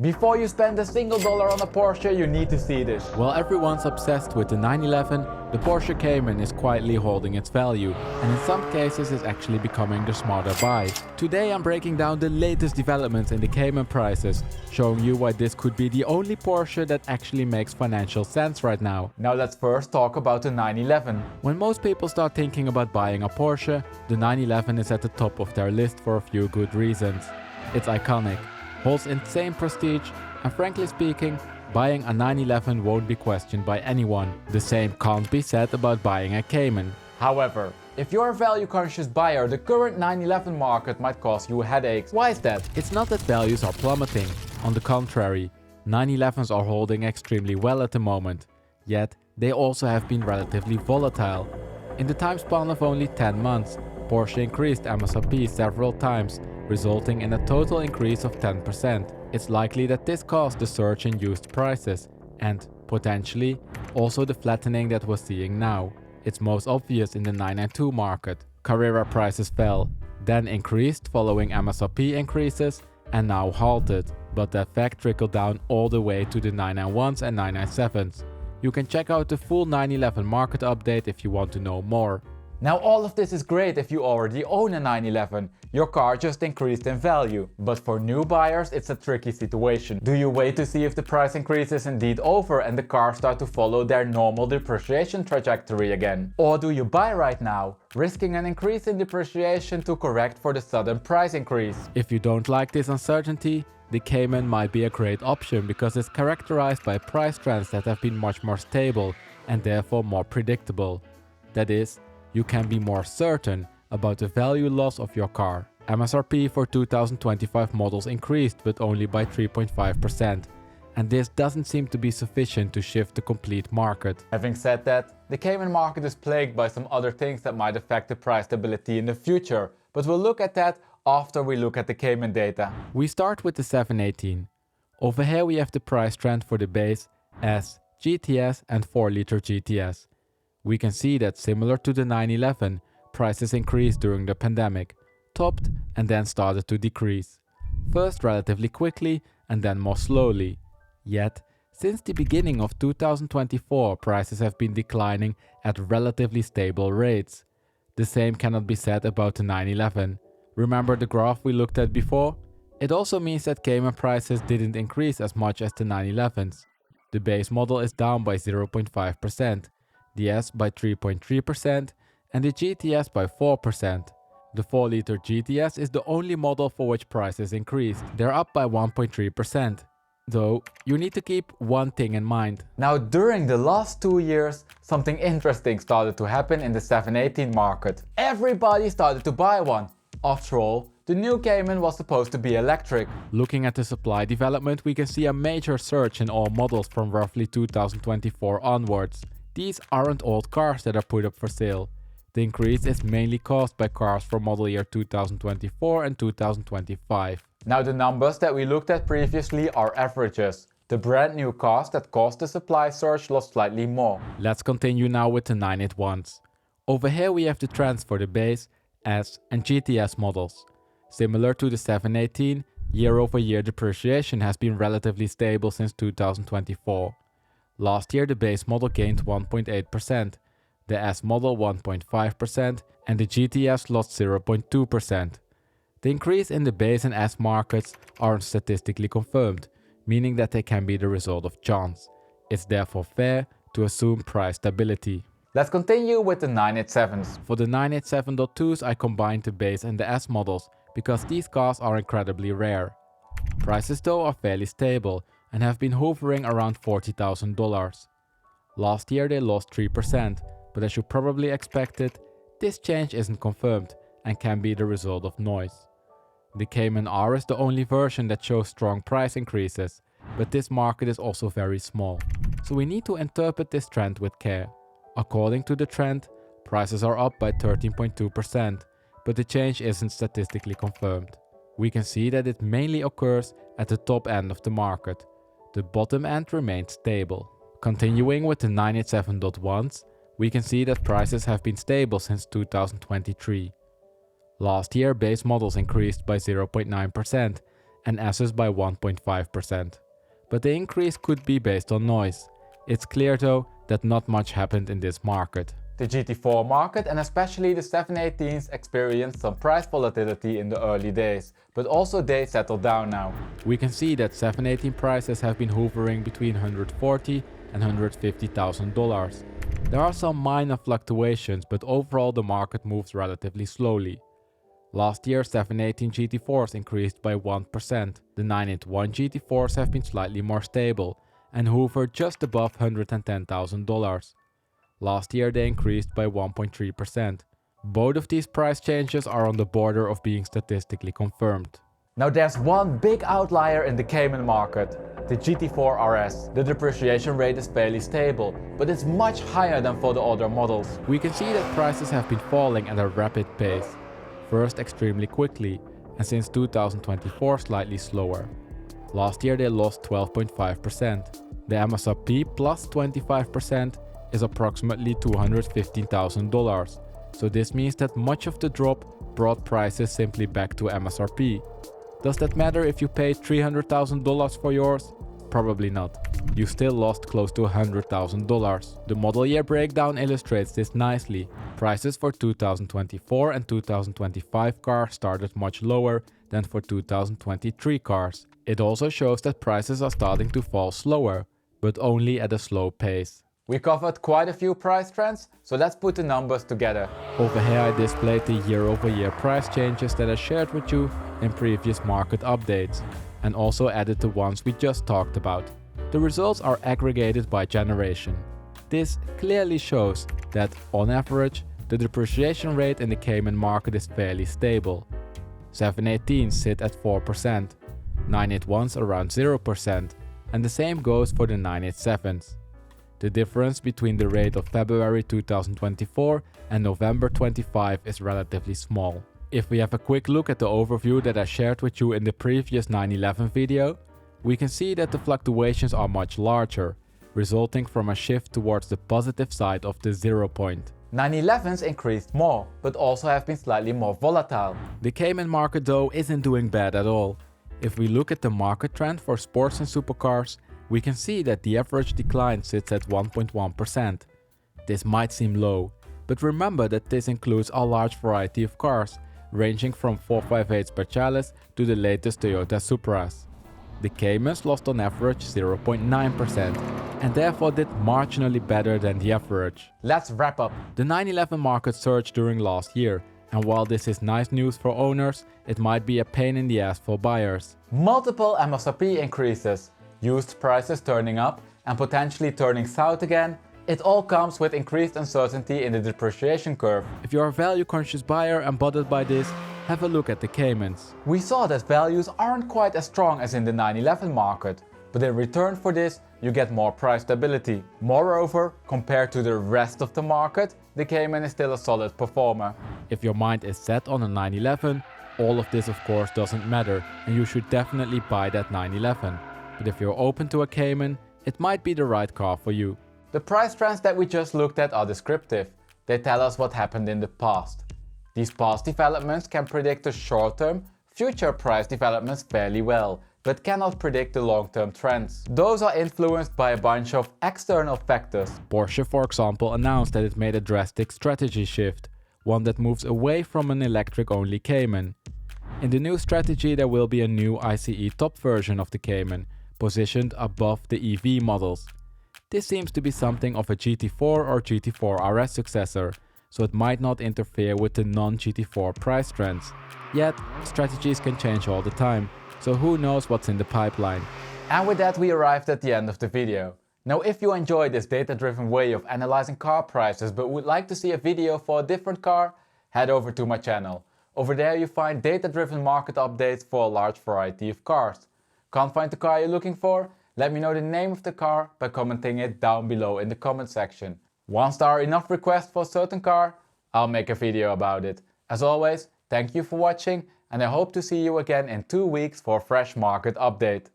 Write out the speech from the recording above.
Before you spend a single dollar on a Porsche, you need to see this. While everyone's obsessed with the 911, the Porsche Cayman is quietly holding its value, and in some cases is actually becoming the smarter buy. Today I'm breaking down the latest developments in the Cayman prices, showing you why this could be the only Porsche that actually makes financial sense right now. Now let's first talk about the 911. When most people start thinking about buying a Porsche, the 911 is at the top of their list for a few good reasons. It's iconic, holds insane prestige, and frankly speaking, buying a 911 won't be questioned by anyone. The same can't be said about buying a Cayman. However, if you're a value-conscious buyer, the current 911 market might cause you headaches. Why is that? It's not that values are plummeting. On the contrary, 911s are holding extremely well at the moment. Yet, they also have been relatively volatile. In the time span of only 10 months, Porsche increased MSRP several times, resulting in a total increase of 10%. It's likely that this caused the surge in used prices and, potentially, also the flattening that we're seeing now. It's most obvious in the 992 market. Carrera prices fell, then increased following MSRP increases and now halted, but the effect trickled down all the way to the 991s and 997s. You can check out the full 911 market update if you want to know more. Now all of this is great if you already own a 911. Your car just increased in value. But for new buyers, it's a tricky situation. Do you wait to see if the price increase is indeed over and the cars start to follow their normal depreciation trajectory again? Or do you buy right now, risking an increase in depreciation to correct for the sudden price increase? If you don't like this uncertainty, the Cayman might be a great option because it's characterized by price trends that have been much more stable and therefore more predictable. That is, you can be more certain about the value loss of your car. MSRP for 2025 models increased but only by 3.5%, and this doesn't seem to be sufficient to shift the complete market. Having said that, the Cayman market is plagued by some other things that might affect the price stability in the future, but we'll look at that after we look at the Cayman data. We start with the 718. Over here we have the price trend for the base, S, GTS and 4-liter GTS. We can see that similar to the 911, prices increased during the pandemic, topped and then started to decrease. First relatively quickly and then more slowly. Yet, since the beginning of 2024, prices have been declining at relatively stable rates. The same cannot be said about the 911. Remember the graph we looked at before? It also means that Cayman prices didn't increase as much as the 911s. The base model is down by 0.5%. The S by 3.3% and the GTS by 4%. The 4-liter GTS is the only model for which prices increased. They're up by 1.3%. Though, you need to keep one thing in mind. Now during the last 2 years, something interesting started to happen in the 718 market. Everybody started to buy one. After all, the new Cayman was supposed to be electric. Looking at the supply development, we can see a major surge in all models from roughly 2024 onwards. These aren't old cars that are put up for sale. The increase is mainly caused by cars from model year 2024 and 2025. Now the numbers that we looked at previously are averages. The brand new cars that caused the supply surge lost slightly more. Let's continue now with the 981s. Over here we have the trends for the base, S and GTS models. Similar to the 718, year-over-year depreciation has been relatively stable since 2024. Last year the base model gained 1.8%, the S model 1.5% and the GTS lost 0.2%. The increase in the base and S markets aren't statistically confirmed, meaning that they can be the result of chance. It's therefore fair to assume price stability. Let's continue with the 987s. For the 987.2s I combined the base and the S models because these cars are incredibly rare. Prices though are fairly stable and have been hovering around $40,000. Last year they lost 3%, but as you probably expected, this change isn't confirmed and can be the result of noise. The Cayman R is the only version that shows strong price increases, but this market is also very small, so we need to interpret this trend with care. According to the trend, prices are up by 13.2%, but the change isn't statistically confirmed. We can see that it mainly occurs at the top end of the market. The bottom end remains stable. Continuing with the 987.1s, we can see that prices have been stable since 2023. Last year, base models increased by 0.9% and S's by 1.5%. But the increase could be based on noise. It's clear though that not much happened in this market. The GT4 market and especially the 718s experienced some price volatility in the early days, but also they settled down now. We can see that 718 prices have been hovering between $140,000 and $150,000. There are some minor fluctuations, but overall the market moves relatively slowly. Last year 718 GT4s increased by 1%. The 981 GT4s have been slightly more stable and hovered just above $110,000. Last year they increased by 1.3%. Both of these price changes are on the border of being statistically confirmed. Now there's one big outlier in the Cayman market, the GT4 RS. The depreciation rate is fairly stable, but it's much higher than for the other models. We can see that prices have been falling at a rapid pace. First extremely quickly, and since 2024 slightly slower. Last year they lost 12.5%. The MSRP plus 25% is approximately $215,000. So this means that much of the drop brought prices simply back to MSRP. Does that matter if you paid $300,000 for yours? Probably not. You still lost close to $100,000. The model year breakdown illustrates this nicely. Prices for 2024 and 2025 cars started much lower than for 2023 cars. It also shows that prices are starting to fall slower, but only at a slow pace. We covered quite a few price trends, so let's put the numbers together. Over here I displayed the year-over-year price changes that I shared with you in previous market updates, and also added the ones we just talked about. The results are aggregated by generation. This clearly shows that, on average, the depreciation rate in the Cayman market is fairly stable. 718s sit at 4%, 981s around 0%, and the same goes for the 987s. The difference between the rate of February 2024 and November 25 is relatively small. If we have a quick look at the overview that I shared with you in the previous 911 video, we can see that the fluctuations are much larger, resulting from a shift towards the positive side of the 0 point. 911s increased more, but also have been slightly more volatile. The Cayman market though isn't doing bad at all. If we look at the market trend for sports and supercars, we can see that the average decline sits at 1.1%. This might seem low, but remember that this includes a large variety of cars, ranging from 458 Speciales to the latest Toyota Supras. The Caymans lost on average 0.9% and therefore did marginally better than the average. Let's wrap up. The 911 market surged during last year, and while this is nice news for owners, it might be a pain in the ass for buyers. Multiple MSRP increases, used prices turning up and potentially turning south again. It all comes with increased uncertainty in the depreciation curve. If you're a value-conscious buyer and bothered by this, have a look at the Caymans. We saw that values aren't quite as strong as in the 911 market, but in return for this, you get more price stability. Moreover, compared to the rest of the market, the Cayman is still a solid performer. If your mind is set on a 911, all of this of course doesn't matter, and you should definitely buy that 911. But if you're open to a Cayman, it might be the right car for you. The price trends that we just looked at are descriptive. They tell us what happened in the past. These past developments can predict the short-term, future price developments fairly well, but cannot predict the long-term trends. Those are influenced by a bunch of external factors. Porsche, for example, announced that it made a drastic strategy shift, one that moves away from an electric-only Cayman. In the new strategy there will be a new ICE top version of the Cayman, positioned above the EV models. This seems to be something of a GT4 or GT4 RS successor, so it might not interfere with the non-GT4 price trends. Yet, strategies can change all the time, so who knows what's in the pipeline. And with that we arrived at the end of the video. Now if you enjoy this data-driven way of analyzing car prices but would like to see a video for a different car, head over to my channel. Over there you find data-driven market updates for a large variety of cars. Can't find the car you're looking for? Let me know the name of the car by commenting it down below in the comment section. Once there are enough requests for a certain car, I'll make a video about it. As always, thank you for watching and I hope to see you again in 2 weeks for a fresh market update.